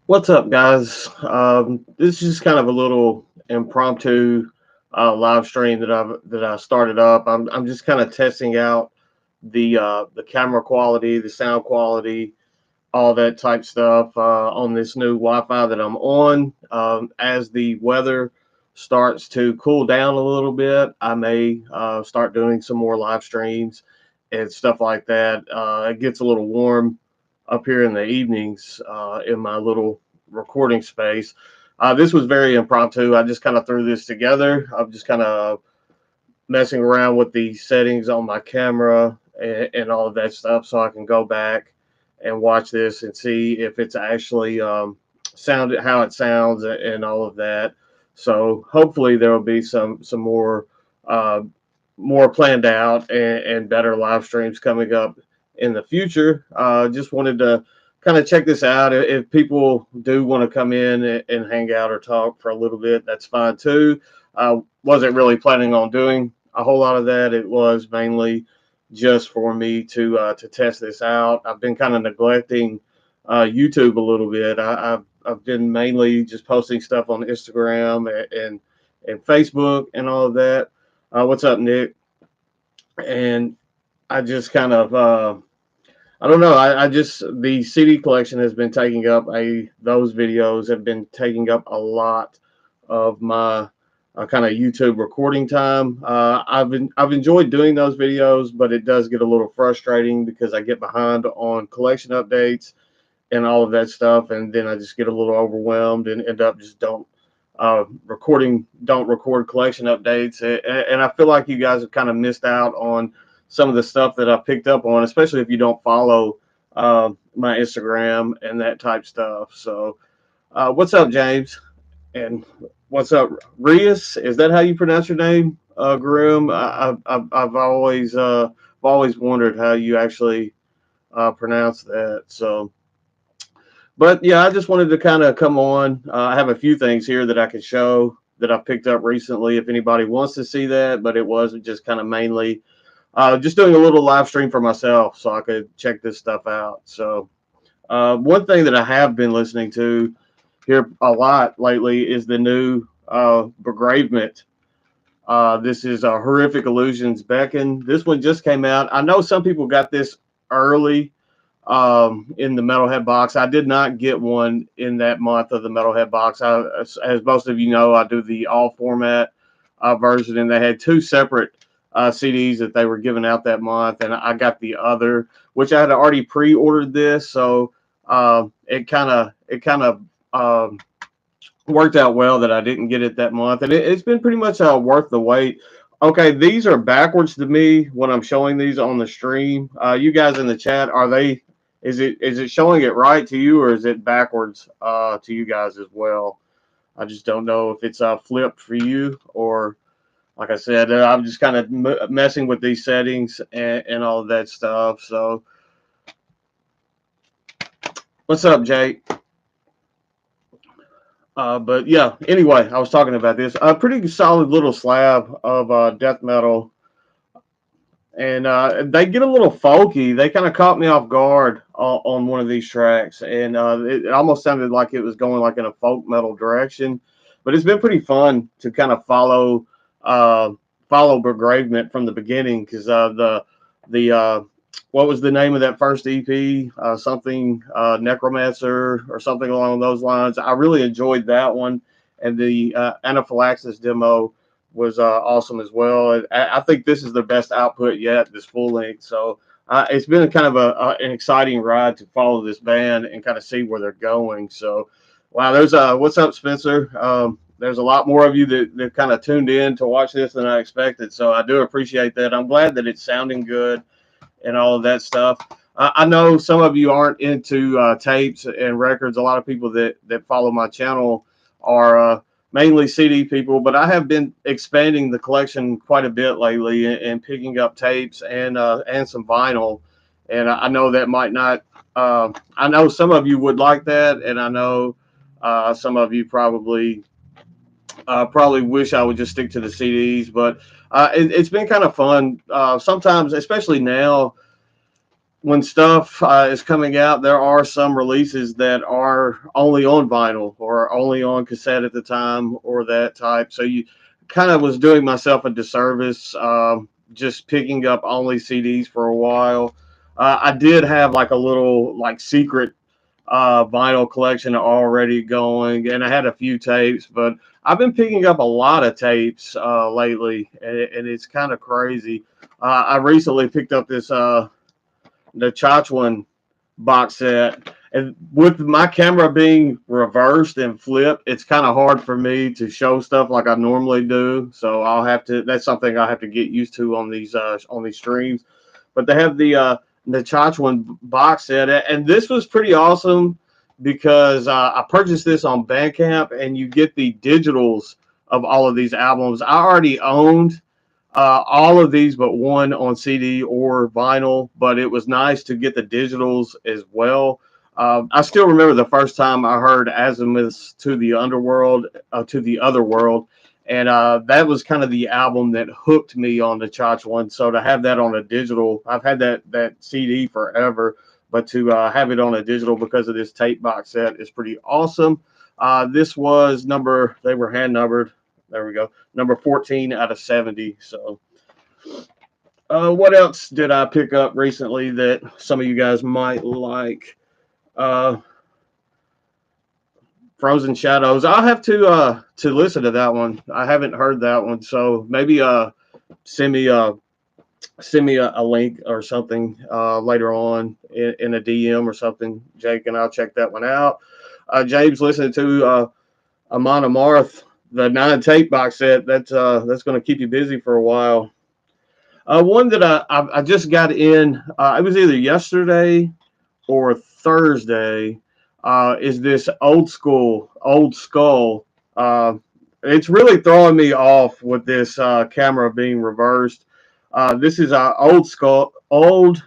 What's up, guys? This is just kind of a little impromptu live stream that I started up. I'm just kind of testing out the camera quality, the sound quality, all that type stuff on this new Wi-Fi that I'm on. As the weather starts to cool down a little bit, I may start doing some more live streams and stuff like that. It gets a little warm up here in the evenings in my little recording space. This was very impromptu. I just kind of threw this together. I'm just kind of messing around with the settings on my camera and all of that stuff so I can go back and watch this and see if it's actually sounded how it sounds and all of that. So hopefully there will be some uh, more planned out and better live streams coming up in the future. Just wanted to kind of check this out. If people do want to come in and hang out or talk for a little bit, that's fine too. Wasn't really planning on doing a whole lot of that. It was mainly just for me to test this out. I've been kind of neglecting YouTube a little bit. I've been mainly just posting stuff on Instagram and Facebook and all of that. What's up, Nick? And I just kind of I don't know. I just the CD collection has been taking up those videos have been taking up a lot of my kind of YouTube recording time. I've enjoyed doing those videos, but it does get a little frustrating because I get behind on collection updates and all of that stuff, and then I just get a little overwhelmed and end up just don't record collection updates, and I feel like you guys have kind of missed out on some of the stuff that I picked up on, especially if you don't follow my Instagram and that type stuff. So, what's up, James? And what's up, Rias? Is that how you pronounce your name, Groom? I've always wondered how you actually pronounce that. So, but yeah, I just wanted to kind of come on. I have a few things here that I could show that I picked up recently if anybody wants to see that, but it wasn't just kind of mainly just doing a little live stream for myself so I could check this stuff out. So, one thing that I have been listening to here a lot lately is the new Begravement. This is Horrific Illusions Beckon. This one just came out. I know some people got this early in the Metalhead box. I did not get one in that month of the Metalhead box. As most of you know, I do the all format version, and they had two separate CDs that they were giving out that month, and I got the other, which I had already pre-ordered this, so it kind of worked out well that I didn't get it that month, and it's been pretty much worth the wait. Okay, these are backwards to me when I'm showing these on the stream. You guys in the chat, are they? Is it showing it right to you, or is it backwards to you guys as well? I just don't know if it's flipped for you, or like I said, I'm just kind of messing with these settings and all of that stuff. So, what's up, Jake? But yeah, anyway, I was talking about this. A pretty solid little slab of death metal, and they get a little folky. They kind of caught me off guard on one of these tracks, and it almost sounded like it was going like in a folk metal direction. But it's been pretty fun to kind of follow Begravement from the beginning because the what was the name of that first EP? Something Necromancer or something along those lines. I really enjoyed that one, and the Anaphylaxis demo was awesome as well. I think this is their best output yet, this full length. So it's been kind of an exciting ride to follow this band and kind of see where they're going. So, wow, there's what's up, Spencer? There's a lot more of you that kind of tuned in to watch this than I expected. So I do appreciate that. I'm glad that it's sounding good and all of that stuff. I know some of you aren't into tapes and records. A lot of people that follow my channel are mainly CD people, but I have been expanding the collection quite a bit lately and picking up tapes and some vinyl. And I know that might not. I know some of you would like that, and I know some of you probably wish I would just stick to the CDs, but it's been kind of fun. Sometimes, especially now, when stuff is coming out, there are some releases that are only on vinyl or only on cassette at the time or that type. So you kind of was doing myself a disservice, just picking up only CDs for a while. I did have like a little like secret vinyl collection already going, and I had a few tapes, but I've been picking up a lot of tapes lately, and it's kind of crazy. I recently picked up this the Chachwan box set, and with my camera being reversed and flipped, it's kind of hard for me to show stuff like I normally do. So I'll have to. That's something I have to get used to on these streams. But they have the Chachwan box set, and this was pretty awesome because I purchased this on Bandcamp, and you get the digitals of all of these albums. I already owned all of these but one on CD or vinyl, but it was nice to get the digitals as well. I still remember the first time I heard Azimuth's To the Underworld, To the Other World, and that was kind of the album that hooked me on the Chachwan. So to have that on a digital, I've had that CD forever, but to have it on a digital because of this tape box set is pretty awesome. This was they were hand numbered. There we go. Number 14 out of 70. So, what else did I pick up recently that some of you guys might like? Uh, Frozen Shadows. I'll have to listen to that one. I haven't heard that one, so maybe send me a link or something later on in a DM or something, Jake, and I'll check that one out. James listening to Amon Amarth, the 9 tape box set. That's going to keep you busy for a while. One that I just got in. It was either yesterday or Thursday. Is this old skull? It's really throwing me off with this camera being reversed. This is old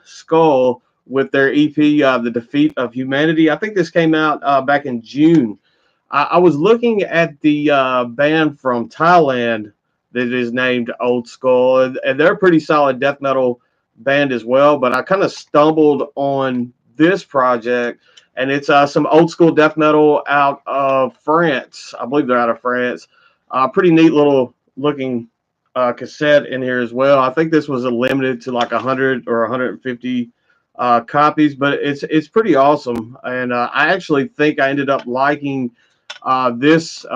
skull with their EP, The Defeat of Humanity. I think this came out back in June. I was looking at the band from Thailand that is named Old Skull, and they're a pretty solid death metal band as well. But I kind of stumbled on this project, and it's some old school death metal out of France. I believe they're out of France. Pretty neat little looking cassette in here as well. I think this was limited to like 100 or 150 copies, but it's pretty awesome. And I actually think I ended up liking this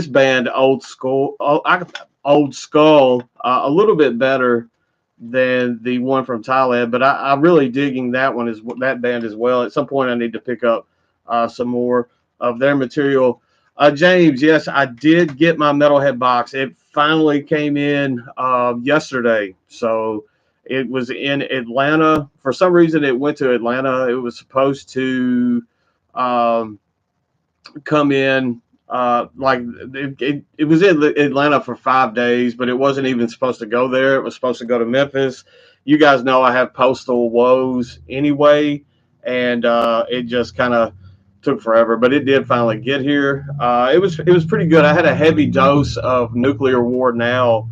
band, Old Skull, a little bit better than the one from Thailand. But I'm really digging that band as well. At some point, I need to pick up some more of their material. James, yes, I did get my Metalhead box. It finally came in yesterday. So it was in Atlanta. For some reason, it went to Atlanta. It was supposed to come in like it was in Atlanta for 5 days, but it wasn't even supposed to go there. It was supposed to go to Memphis. You guys know I have postal woes anyway, and it just kind of took forever, but it did finally get here. It was pretty good. I had a heavy dose of Nuclear War Now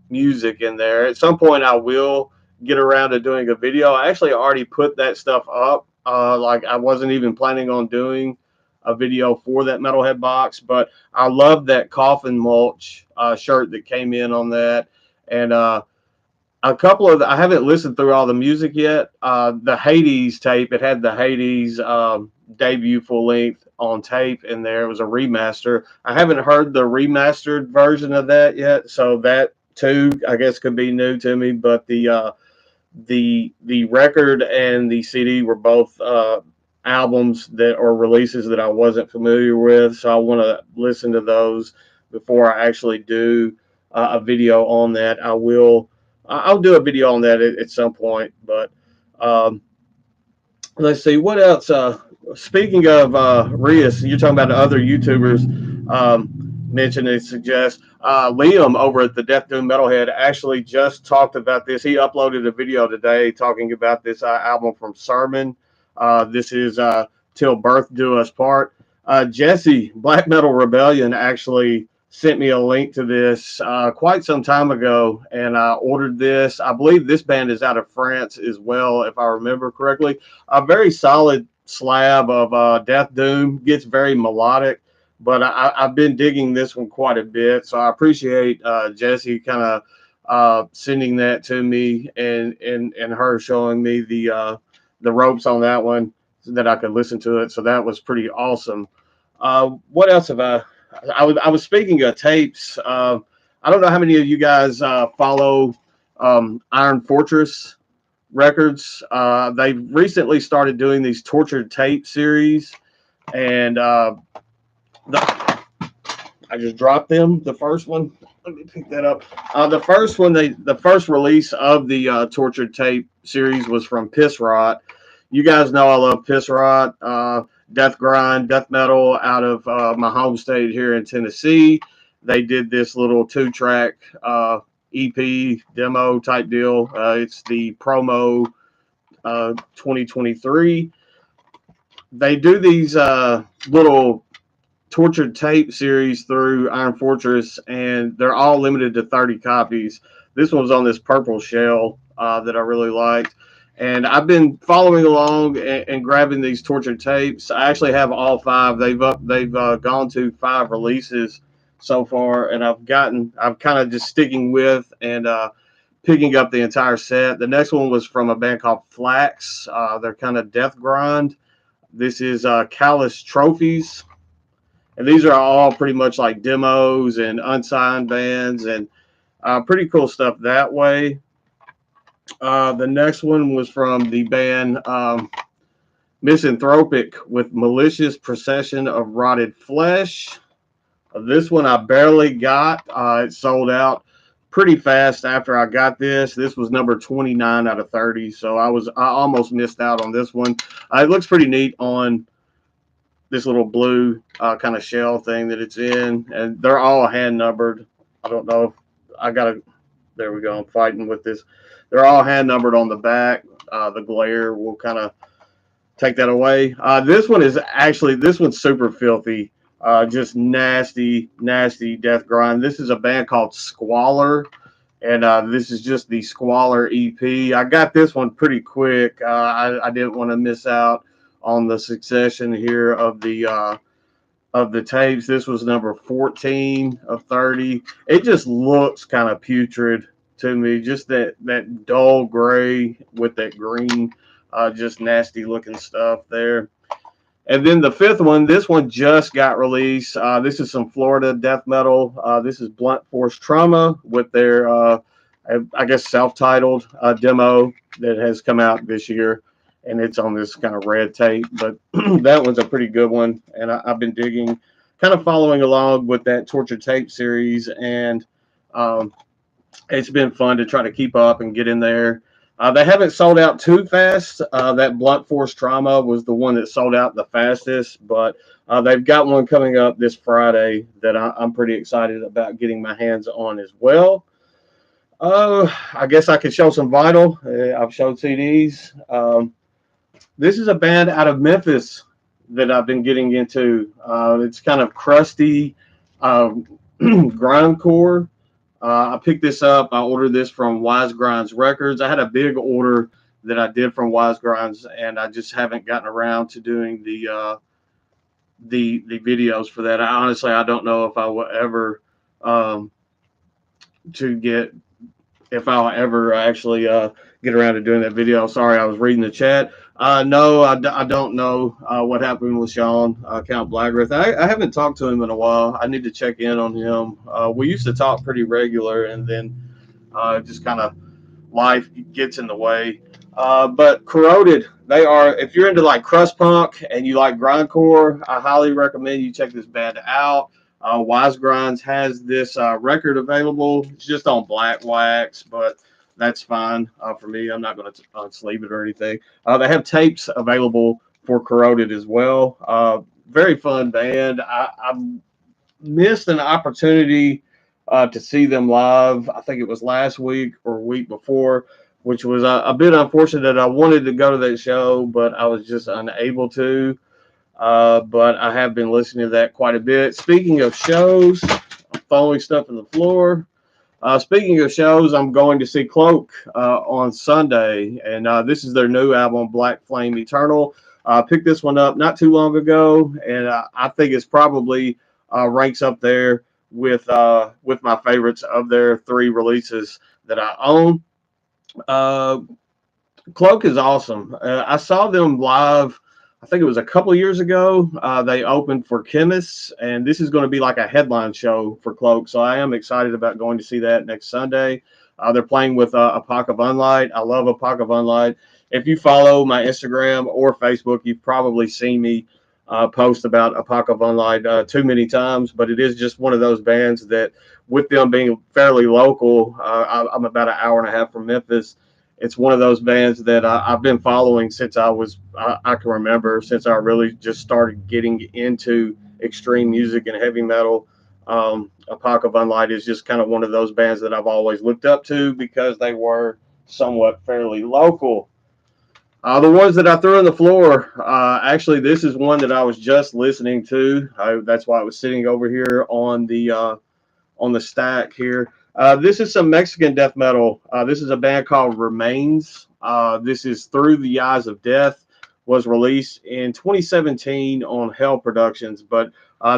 music in there. At some point, I will get around to doing a video. I actually already put that stuff up. Like I wasn't even planning on doing a video for that Metalhead box, but I love that Coffin Mulch shirt that came in on that, and a couple of I haven't listened through all the music yet. The Hades tape, it had the Hades debut full length on tape in there. It was a remaster. I haven't heard the remastered version of that yet, so that too I guess could be new to me. But the record and the CD were both albums that or releases that I wasn't familiar with, so I want to listen to those before I actually do a video on that. I'll do a video on that at some point, but let's see what else. Speaking of Rias, you're talking about other YouTubers mentioned and suggest. Liam over at the Death Doom Metalhead actually just talked about this. He uploaded a video today talking about this album from Sermon. This is Till Birth Do Us Part. Jesse, Black Metal Rebellion, actually sent me a link to this quite some time ago, and I ordered this. I believe this band is out of France as well, if I remember correctly. A very solid slab of Death Doom. Gets very melodic, but I've been digging this one quite a bit. So I appreciate Jesse kind of sending that to me, and her showing me the ropes on that one so that I could listen to it. So that was pretty awesome. What else have I was speaking of tapes. I don't know how many of you guys follow Iron Fortress Records. They've recently started doing these tortured tape series, and I just dropped them. The first one, let me pick that up. The first one, the first release of the tortured tape series was from Piss Rot. You guys know I love Piss Rot, death grind, death metal out of my home state here in Tennessee. They did this little 2-track EP demo type deal. It's the promo 2023. They do these little tortured tape series through Iron Fortress, and they're all limited to 30 copies. This one was on this purple shell that I really liked. And I've been following along and grabbing these tortured tapes. I actually have all 5. They've gone to 5 releases so far, and I'm kind of just sticking with and picking up the entire set. The next one was from a band called Flax. They're kind of death grind. This is Callous Trophies, and these are all pretty much like demos and unsigned bands, and pretty cool stuff that way. The next one was from the band Misanthropic with Malicious Procession of Rotted Flesh. This one I barely got. It sold out pretty fast after I got this. This was number 29 out of 30, so I almost missed out on this one. It looks pretty neat on this little blue kind of shell thing that it's in, and they're all hand numbered. I don't know if I got there we go. I'm fighting with this. They're all hand numbered on the back. The glare will kind of take that away. This one's super filthy. Just nasty death grind. This is a band called Squalor, and this is just the Squalor EP. I got this one pretty quick. I didn't want to miss out on the succession here of the tapes. This was number 14 of 30. It just looks kind of putrid to me. Just that dull gray with that green, just nasty looking stuff there. And then the 5th one, this one just got released. This is some Florida death metal. This is Blunt Force Trauma with their, I guess, self-titled demo that has come out this year. And it's on this kind of red tape. But that one's a pretty good one. And I've been digging, kind of following along with that tortured tape series. And it's been fun to try to keep up and get in there. They haven't sold out too fast. That Blunt Force Trauma was the one that sold out the fastest, but they've got one coming up this Friday that I'm pretty excited about getting my hands on as well. I guess I could show some vinyl. I've showed CDs. This is a band out of Memphis that I've been getting into. It's kind of crusty grindcore. I picked this up. I ordered this from Wise Grinds Records. I had a big order that I did from Wise Grinds, and I just haven't gotten around to doing the videos for that. I don't know if I will ever if I'll ever actually get around to doing that video. Sorry, I was reading the chat. No, I don't know what happened with Sean, Count Blackgrith. I haven't talked to him in a while. I need to check in on him. We used to talk pretty regular, and then just kind of life gets in the way. But Corroded, they are, if you're into like crust punk and you like grindcore, I highly recommend you check this band out. Wise Grinds has this record available. It's just on black wax, but that's fine for me. I'm not going to sleeve it or anything. They have tapes available for Corroded as well. Very fun band. I missed an opportunity to see them live. I think it was last week or week before, which was a bit unfortunate. I wanted to go to that show, but I was just unable to. But I have been listening to that quite a bit. Speaking of shows, I'm throwing stuff on the floor. Speaking of shows, I'm going to see Cloak on Sunday, and this is their new album, Black Flame Eternal. Picked this one up not too long ago, and I think it's probably ranks up there with my favorites of their 3 releases that I own. Cloak is awesome. I saw them live. I think it was a couple years ago. They opened for Chemists, and this is going to be like a headline show for Cloak. So I am excited about going to see that next Sunday. They're playing with Apoc of Unlight. I love Apoc of Unlight. If you follow my Instagram or Facebook, you've probably seen me post about Apoc of Unlight too many times. But it is just one of those bands that, with them being fairly local, I'm about an hour and a half from Memphis. It's one of those bands that I've been following since I can remember, since I really just started getting into extreme music and heavy metal. Apoc of Unlight is just kind of one of those bands that I've always looked up to because they were somewhat fairly local. The ones that I threw on the floor, actually, this is one that I was just listening to. That's why it was sitting over here on the stack here. This is some Mexican death metal. This is a band called Remains. This is Through the Eyes of Death. Was released in 2017 on Hell Productions, but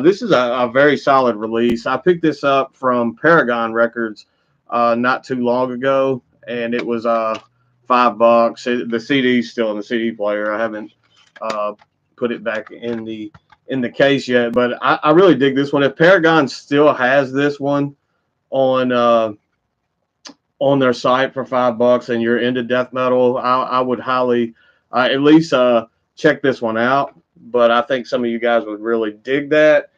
this is a very solid release. I picked this up from Paragon Records not too long ago, and it was $5. The CD's still in the CD player. I haven't put it back in the case yet, but I really dig this one. If Paragon still has this one on their site for $5 and you're into death metal, I would highly at least check this one out. But I think some of you guys would really dig that.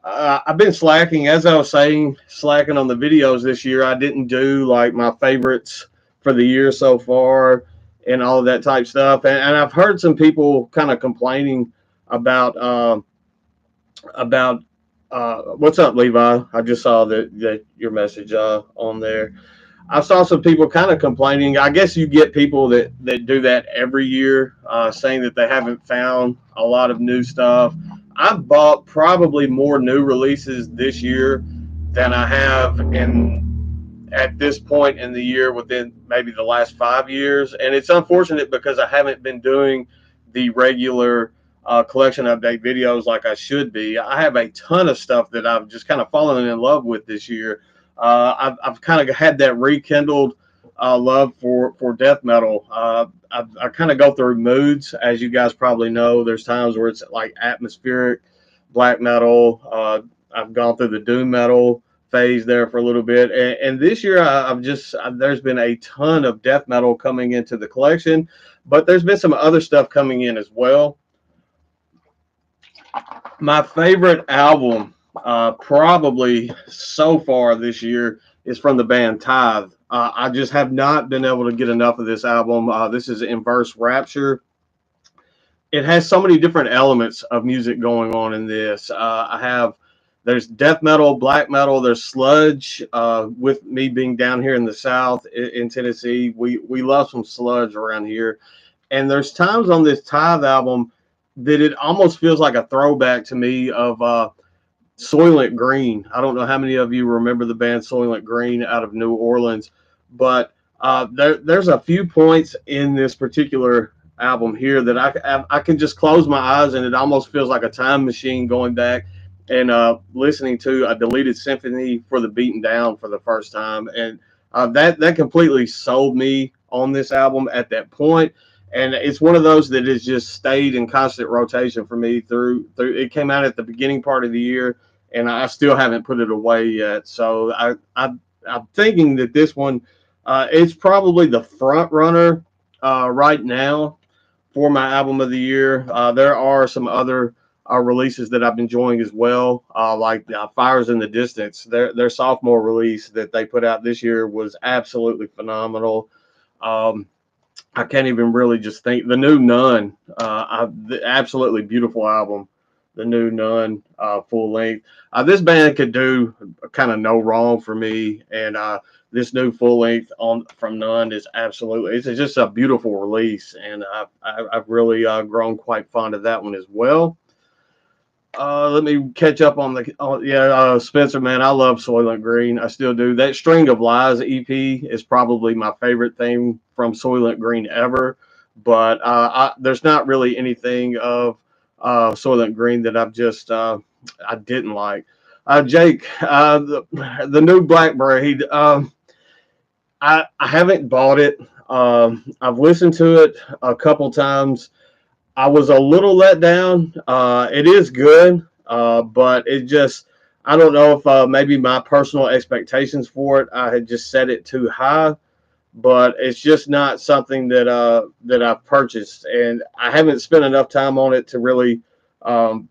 I've been slacking, as I was saying, slacking on the videos this year. I didn't do like my favorites for the year so far and all of that type stuff. And I've heard some people kind of complaining about what's up, Levi? I just saw that your message on there. I saw some people kind of complaining. I guess you get people that do that every year, saying that they haven't found a lot of new stuff. I've bought probably more new releases this year than I have at this point in the year within maybe the last 5 years. And it's unfortunate because I haven't been doing the regular collection update videos like I should be. I have a ton of stuff that I've just kind of fallen in love with this year. I've kind of had that rekindled love for death metal. I kind of go through moods, as you guys probably know. There's times where it's like atmospheric black metal. I've gone through the doom metal phase there for a little bit, and this year there's been a ton of death metal coming into the collection, but there's been some other stuff coming in as well. My favorite album probably so far this year is from the band Tithe. I just have not been able to get enough of this album. This is Inverse Rapture. It has so many different elements of music going on in this. There's death metal, black metal, there's sludge. With me being down here in the South in Tennessee, we love some sludge around here. And there's times on this Tithe album that it almost feels like a throwback to me of Soylent Green. I don't know how many of you remember the band Soylent Green out of New Orleans, but there's a few points in this particular album here that I can just close my eyes and it almost feels like a time machine going back and listening to a deleted symphony for the Beaten Down for the first time. And that completely sold me on this album at that point. And it's one of those that has just stayed in constant rotation for me through. It came out at the beginning part of the year, and I still haven't put it away yet. So I'm thinking that this one is probably the front runner right now for my album of the year. There are some other releases that I've been enjoying as well, like Fires in the Distance. Their sophomore release that they put out this year was absolutely phenomenal. I can't even really just think. The New Nun, the absolutely beautiful album, The New Nun, full length. This band could do kind of no wrong for me, and this new full length from Nun is absolutely. It's just a beautiful release, and I've really grown quite fond of that one as well. Let me catch up on the. Spencer, man, I love Soylent Green. I still do. That String of Lies EP is probably my favorite thing from Soylent Green ever. But there's not really anything of Soylent Green that I didn't like. Jake, the new Blackberry. I haven't bought it. I've listened to it a couple times. I was a little let down. It is good, but it just, I don't know if maybe my personal expectations for it, I had just set it too high, but it's just not something that I've purchased, and I haven't spent enough time on it to really um,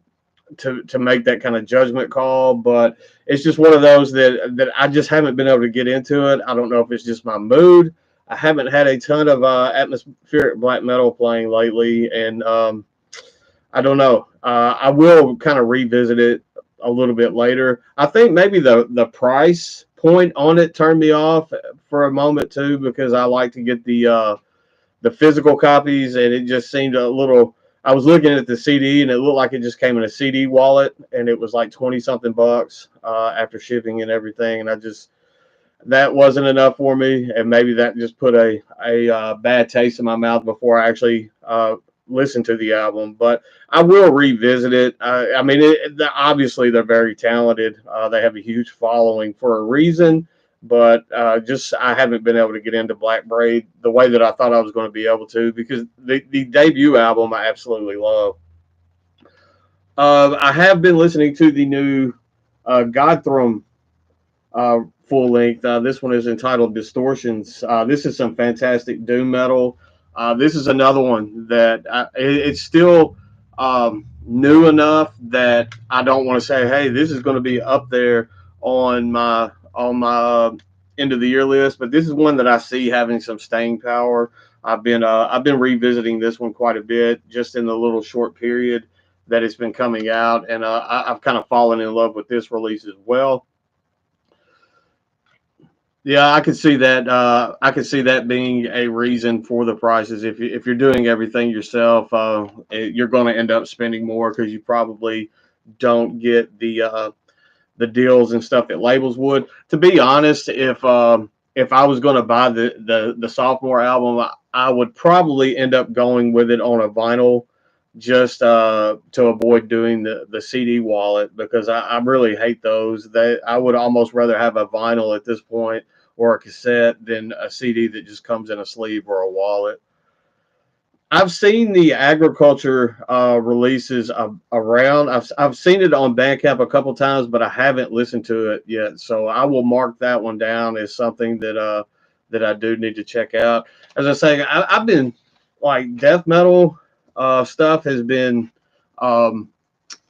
to make that kind of judgment call. But it's just one of those that I just haven't been able to get into it. I don't know if it's just my mood. I haven't had a ton of atmospheric black metal playing lately, and I don't know. I will kind of revisit it a little bit later. I think maybe the price point on it turned me off for a moment too, because I like to get the physical copies, and it just seemed a little. I was looking at the CD, and it looked like it just came in a CD wallet, and it was like 20 something bucks after shipping and everything, and I just that wasn't enough for me, and maybe that just put a bad taste in my mouth before I actually listened to the album. But I will revisit it. I mean, obviously they're very talented. They have a huge following for a reason, but just I haven't been able to get into Black Braid the way that I thought I was going to be able to, because the debut album I absolutely love. I have been listening to the new Godthrum full length. This one is entitled Distortions. This is some fantastic doom metal. This is another one that it's still new enough that I don't want to say, hey, this is going to be up there on my end of the year list, but this is one that I see having some staying power. I've been revisiting this one quite a bit just in the little short period that it's been coming out, and I've kind of fallen in love with this release as well. Yeah, I could see that. I could see that being a reason for the prices. If you're doing everything yourself, you're going to end up spending more because you probably don't get the deals and stuff that labels would. To be honest, if I was going to buy the sophomore album, I would probably end up going with it on a vinyl, just to avoid doing the CD wallet, because I really hate those. I would almost rather have a vinyl at this point, or a cassette, than a CD that just comes in a sleeve or a wallet. I've seen the agriculture releases around. I've seen it on Bandcamp a couple times, but I haven't listened to it yet. So I will mark that one down as something that I do need to check out. As I say, I've been like death metal stuff has been um,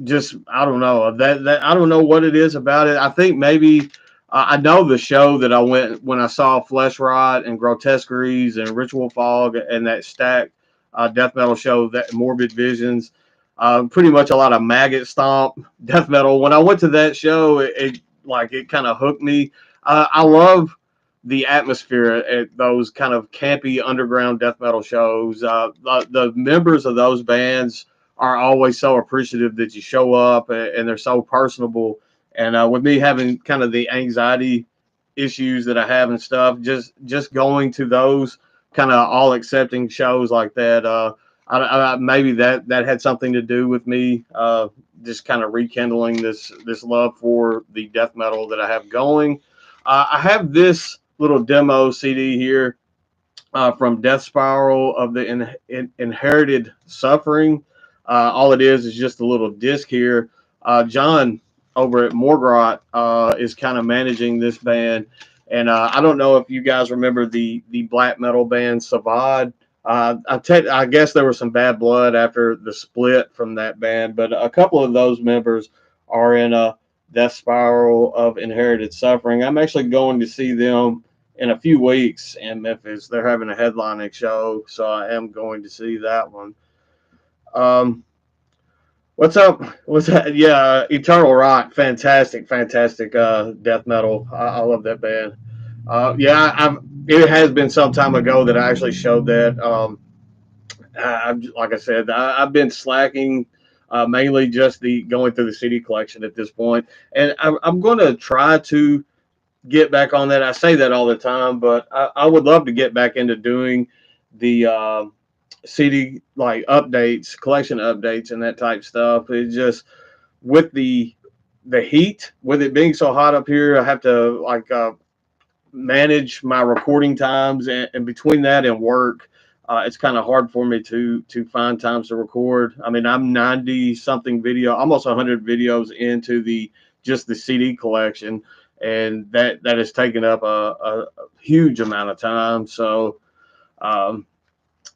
just I don't know that I don't know what it is about it. I think maybe I know the show that I went when I saw Flesh Rot and Grotesqueries and Ritual Fog and that stacked death metal show, that Morbid Visions. Pretty much a lot of maggot stomp death metal. When I went to that show, it kind of hooked me. I love the atmosphere at those kind of campy underground death metal shows. The members of those bands are always so appreciative that you show up, and they're so personable. And with me having kind of the anxiety issues that I have and stuff, just going to those kind of all accepting shows like that, maybe that had something to do with me just kind of rekindling this love for the death metal that I have going. I have this little demo CD here from Death Spiral of the Inherited Suffering. All it is just a little disc here. John over at Morgrot is kind of managing this band, and I don't know if you guys remember the black metal band Savad. I guess there was some bad blood after the split from that band, but a couple of those members are in a Death Spiral of Inherited Suffering. I'm actually going to see them in a few weeks in Memphis. They're having a headlining show, so I am going to see that one. Um, what's up? What's that? Yeah, Eternal Rot, fantastic, fantastic death metal. I love that band. Yeah, it has been some time ago that I actually showed that. Like I said, I've been slacking mainly just the going through the CD collection at this point. And I'm going to try to get back on that. I say that all the time, but I would love to get back into doing the CD like updates, collection updates, and that type stuff. It's just with the heat, with it being so hot up here, I have to like manage my recording times, and between that and work, it's kind of hard for me to find times to record. I mean, I'm 90 something video, almost 100 videos into the just the CD collection, and that has taken up a huge amount of time. So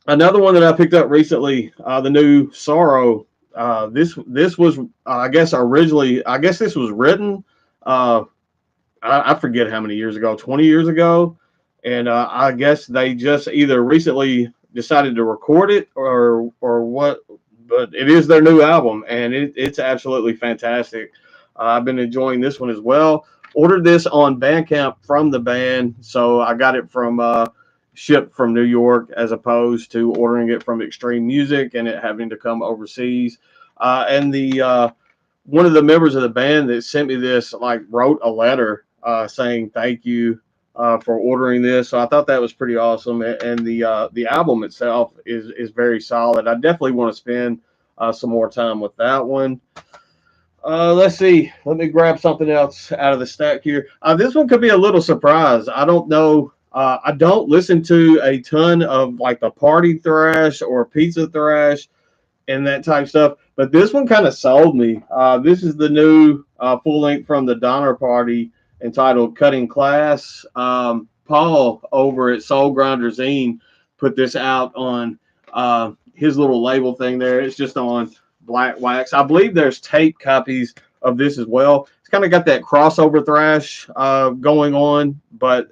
another one that I picked up recently, the new Sorrow. This was I guess originally, I guess this was written. I forget how many years ago, 20 years ago. And I guess they just either recently decided to record it or what, but it is their new album, and it's absolutely fantastic. I've been enjoying this one as well. Ordered this on Bandcamp from the band, so I got it from shipped from New York as opposed to ordering it from Extreme Music and it having to come overseas. And the one of the members of the band that sent me this like wrote a letter saying thank you for ordering this. So I thought that was pretty awesome. And the album itself is very solid. I definitely want to spend some more time with that one. Let's see. Let me grab something else out of the stack here. This one could be a little surprise. I don't know. I don't listen to a ton of like the party thrash or pizza thrash and that type stuff. But this one kind of sold me. This is the new full length from the Donner Party entitled Cutting Class. Paul over at Soul Grinder Zine put this out on his little label thing there. It's just on black wax. I believe there's tape copies of this as well. It's kind of got that crossover thrash going on, but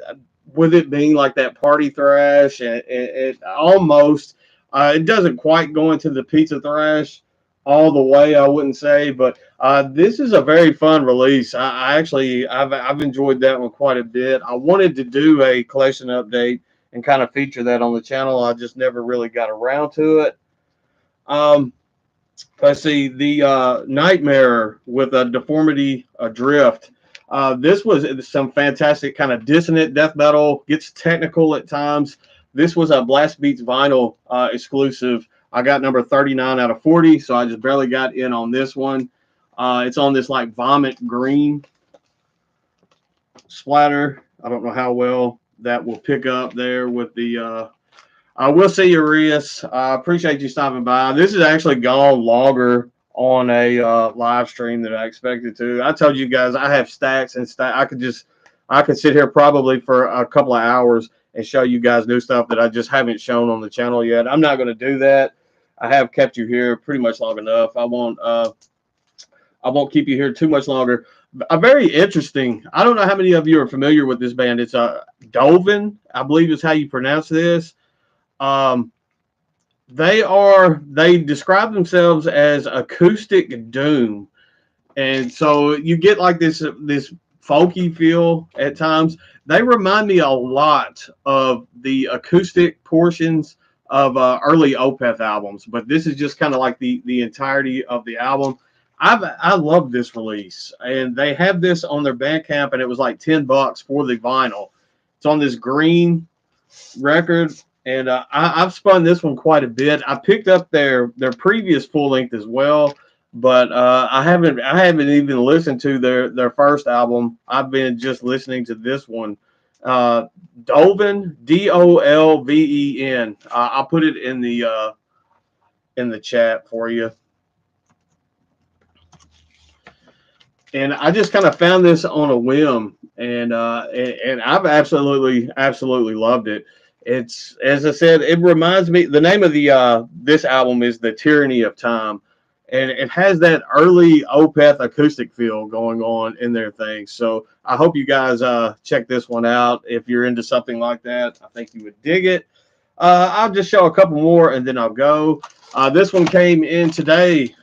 with it being like that party thrash, it almost it doesn't quite go into the pizza thrash all the way, I wouldn't say, but this is a very fun release. I've enjoyed that one quite a bit. I wanted to do a collection update and kind of feature that on the channel. I just never really got around to it. Let's see, the Nightmare with a Deformity Adrift. This was some fantastic kind of dissonant death metal, gets technical at times. This was a Blast Beats vinyl exclusive. I got number 39 out of 40, so I just barely got in on this one. It's on this like vomit green splatter. I don't know how well that will pick up there with the I will see you, Rias. I appreciate you stopping by. This has actually gone longer on a live stream than I expected to. I told you guys I have stacks and stacks. I could sit here probably for a couple of hours and show you guys new stuff that I just haven't shown on the channel yet. I'm not going to do that. I have kept you here pretty much long enough. I won't keep you here too much longer. A very interesting. I don't know how many of you are familiar with this band. It's Dovin, I believe is how you pronounce this. They describe themselves as acoustic doom, and so you get like this folky feel at times. They remind me a lot of the acoustic portions of early Opeth albums, but this is just kind of like the entirety of the album. I love this release, and they have this on their Bandcamp, and it was like $10 for the vinyl. It's on this green record. And I've spun this one quite a bit. I picked up their previous full length as well, but I haven't even listened to their first album. I've been just listening to this one, Dolven, Dolven. I'll put it in the chat for you. And I just kind of found this on a whim, and I've absolutely loved it. It's, as I said, it reminds me, the name of the this album is The Tyranny of Time, and it has that early Opeth acoustic feel going on in their thing. So I hope you guys check this one out. If you're into something like that, I think you would dig it. I'll just show a couple more and then I'll go. This one came in today.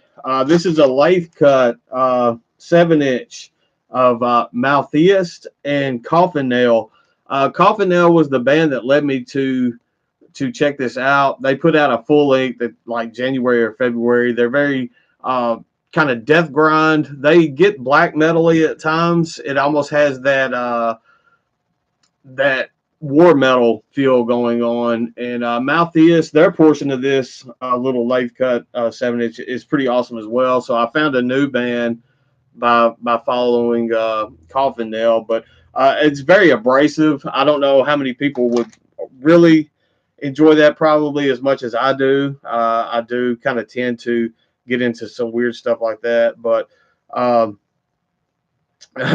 This is a lathe cut 7-inch of Maltheist and Coffin Nail. Coffin Nail was the band that led me to check this out. They put out a full length at like January or February. They're very kind of death grind. They get black metally at times. It almost has that war metal feel going on. And Malthus, their portion of this little lathe cut 7-inch is pretty awesome as well. So I found a new band by following Coffin Nail, but it's very abrasive. I don't know how many people would really enjoy that probably as much as I do. I do kind of tend to get into some weird stuff like that, but I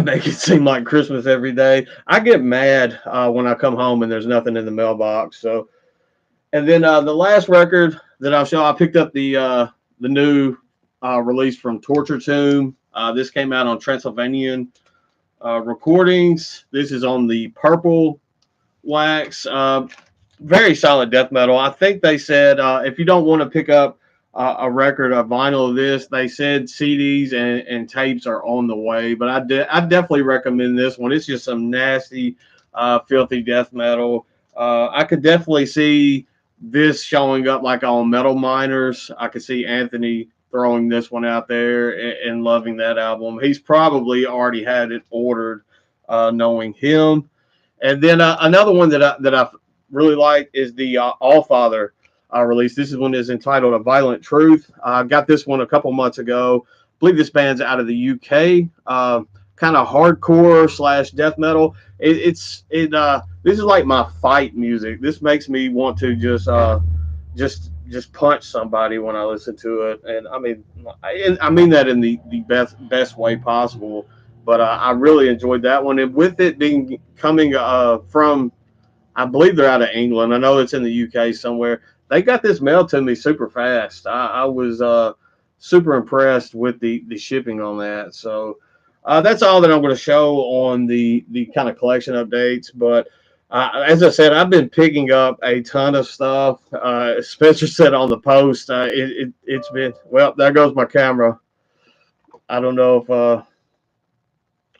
make it seem like Christmas every day. I get mad when I come home and there's nothing in the mailbox. So, and then the last record that I'll show, I picked up the new release from Torture Tomb. This came out on Transylvanian Recordings. This is on the Purple wax. Very solid death metal. I think they said if you don't want to pick up a record, a vinyl of this, they said CDs and tapes are on the way. But I definitely recommend this one. It's just some nasty, filthy death metal. I could definitely see this showing up like on Metal Miners. I could see Anthony throwing this one out there and loving that album. He's probably already had it ordered, knowing him. And then another one that I really like is the Allfather release. This is one that's entitled "A Violent Truth." I got this one a couple months ago. I believe this band's out of the UK. Kind of hardcore / death metal. This is like my fight music. This makes me want to just punch somebody when I listen to it. And I mean that in the best way possible. But I really enjoyed that one, and with it being coming from, I believe they're out of England. I know it's in the UK somewhere. They got this mailed to me super fast. I was super impressed with the shipping on that. So that's all that I'm going to show on the kind of collection updates. But as I said, I've been picking up a ton of stuff. Spencer said on the post, it's been, well, there goes my camera. I don't know if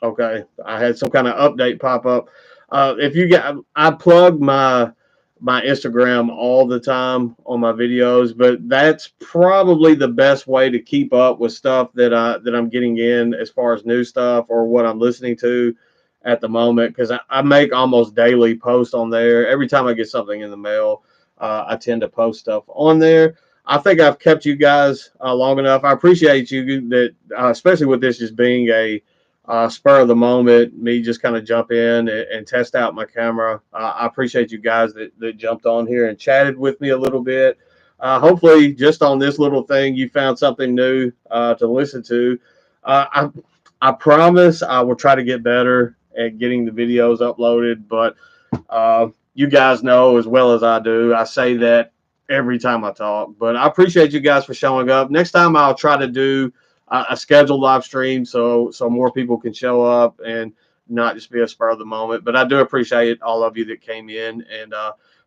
okay, I had some kind of update pop up. If you got, I plug my Instagram all the time on my videos, but that's probably the best way to keep up with stuff that I'm getting in as far as new stuff or what I'm listening to at the moment, because I make almost daily posts on there. Every time I get something in the mail, I tend to post stuff on there. I think I've kept you guys long enough. I appreciate you that, especially with this just being a spur of the moment, me just kind of jump in and test out my camera. I appreciate you guys that jumped on here and chatted with me a little bit. Hopefully, just on this little thing, you found something new to listen to. I promise I will try to get better at getting the videos uploaded, but you guys know as well as I do, I say that every time I talk. But I appreciate you guys for showing up. Next time I'll try to do a scheduled live stream so more people can show up and not just be a spur of the moment. But I do appreciate all of you that came in and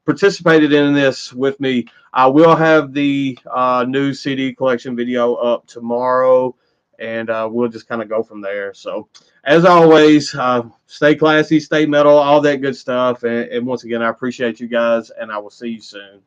participated in this with me. I will have the new CD collection video up tomorrow, and we'll just kind of go from there. So as always, stay classy, stay metal, all that good stuff. And once again, I appreciate you guys, and I will see you soon.